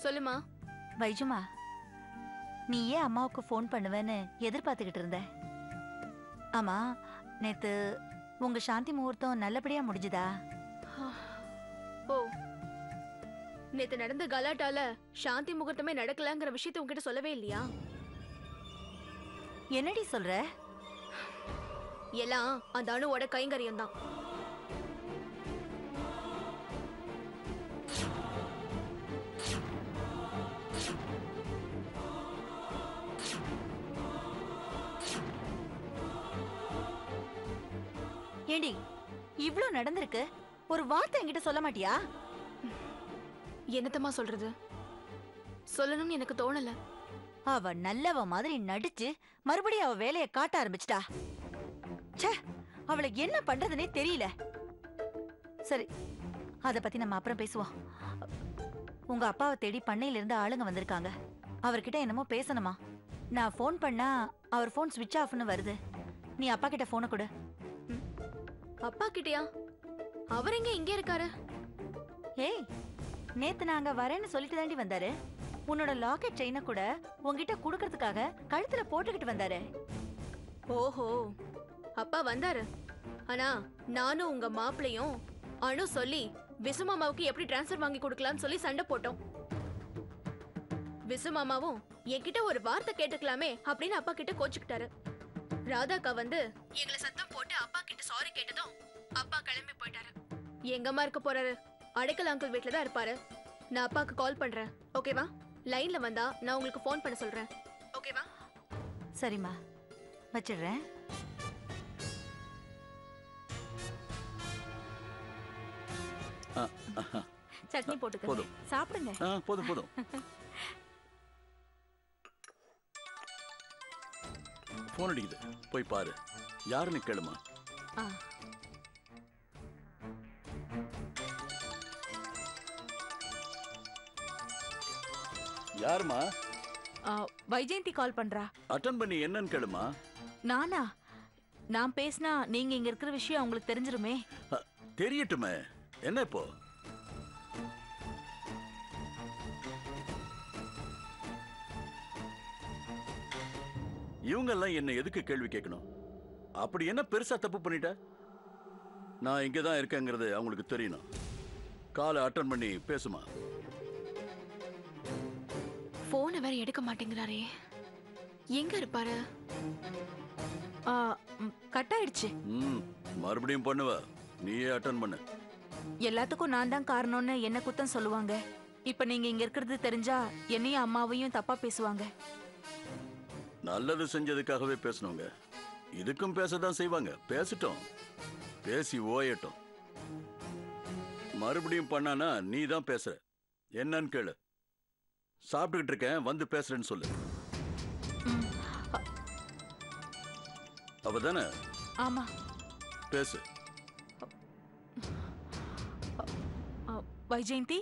சொல்லுமா. வைஜுமா, நீ ஏன் அம்மாவுக்கு ஃபோன் பண்ணுவேன்னு எதிர்பார்த்துக்கிட்டு இருந்த? ஆமா, நேத்து உங்க சாந்தி முகூர்த்தம் நல்லபடியா முடிஞ்சுதா? ஓ, நேத்து நடந்த கலாட்டால சாந்தி முகூர்த்தமே நடக்கலங்கிற விஷயத்தை உங்ககிட்ட சொல்லவே இல்லையா? என்னடி சொல்ற? எல்லாம் அந்த அணுவோட கைங்கரியம் தான். ஏண்டி, இவ்ளோ நடந்திருக்கு, ஒரு வார்த்தை என்கிட்ட சொல்ல மாட்டியா? என்னத்தமா சொல்றது? சொல்லணும்னு எனக்கு தோணல. அவ நல்லவ மாதிரி நடிச்சு மறுபடியும் அவ வேலையை காட்ட ஆரம்பிச்சிட்டா. ச்சே, அவளுக்கு என்ன பண்றதுன்னே தெரியல. சரி, அத பத்தி நம்ம அப்புறம் பேசுவோம். உங்க அப்பாவை தேடி பண்ணையில இருந்து ஆளுங்க வந்திருக்காங்க. அவர்கிட்ட என்னமோ பேசணுமா? நான் போன் பண்ணா அவர் போன் ஸ்விட்ச் ஆஃப்னு வருது. நீ அப்பா கிட்ட போனை கொடு. அப்பா கிட்டயா? அவர் எங்க இங்க இருக்காரு? ஏய், நேத்து நாங்க வரேன்னு சொல்லிட்டு தாண்டி வந்தாரு. உன்னோட லாக்கெட் செயினை கூட உங்ககிட்ட குடுக்கறதுக்காக கழுத்துல போட்டுக்கிட்டு வந்தாரு. ஓஹோ, அப்பா வந்தாரு. ஆனா நானும் உங்க மாப்பிளையும் அனு சொல்லி விசுமாமாவுக்கு எப்படி டிரான்ஸ்ஃபர் வாங்கி கொடுக்கலாம்னு சொல்லி சண்டை போட்டோம். விசுமாமாவும் என்கிட்ட ஒரு வார்த்தை கேட்டுக்கலாமே அப்படின்னு அப்பா கிட்ட கோச்சுக்கிட்டாரு. ராதாக்கா வந்து எங்களை சத்தம் போட்டு அப்பா கிட்ட சாரி கேட்டதும் அப்பா கிளம்பி போயிட்டாரு. எங்கம்மா இருக்க போறாரு? அடைக்கல் அங்கிள் வீட்ல தான் இருப்பாரு. நான் அப்பாக்கு கால் பண்றேன், ஓகேவா? லைன்ல வந்தா நான் உங்களுக்கு ஃபோன் பண்ண சொல்றேன், ஓகேவா? சரிம்மா, வச்சிடுறேன். சட்னி போட்டுக்க, சாப்பிடுங்க. போதும் போதும். போன் அடிக்குது, போய் பாரு. யாருன்னு கேளுமா. யாருமா? வைஜெயந்தி கால் பண்றா. அட்டன் பண்ணி என்னன்னு கேளுமா. நானா? நான் பேசினா நீங்க இங்க இருக்கிற விஷயம் அவங்களுக்கு தெரிஞ்சிருமே. தெரியட்டுமே, என்ன இப்போ? இவங்க எல்லாம் என்ன எதுக்கு கேள்வி கேட்கணும்? அப்படி என்ன பெருசா தப்பு பண்ணிட்ட? நான் இங்கதான் இருக்கேங்கிறது அவங்களுக்கு தெரியணும். காலை அட்டன் பண்ணி பேசுமா. போனை வேற எடுக்க மாட்டேங்கிறாரே, எங்க இருப்பாரு? கட் ஆயிடுச்சு. மறுபடியும் பண்ணுவ, நீயே அட்டன் பண்ணு. எல்லாத்துக்கும் நான் தான் காரணம்னு என்ன குத்தம் சொல்லுவாங்க. இப்ப நீங்க இங்க இருக்கிறது தெரிஞ்சா என்னையும் அம்மாவையும் தப்பா பேசுவாங்க. நல்லது செஞ்சதுக்காகவே பேசணுங்க. இதுக்கும் பேசதான் செய்வாங்க. பேசட்டும், பேசி ஓயட்டும். மறுபடியும் பண்ணானா நீ தான் பேசுற. என்னன்னு கேளு. சாப்பிட்டுக்கிட்டு இருக்கேன், வந்து பேசுறேன்னு சொல்லு. அவதானே? ஆமா, பேசு. வைஜெயந்தி,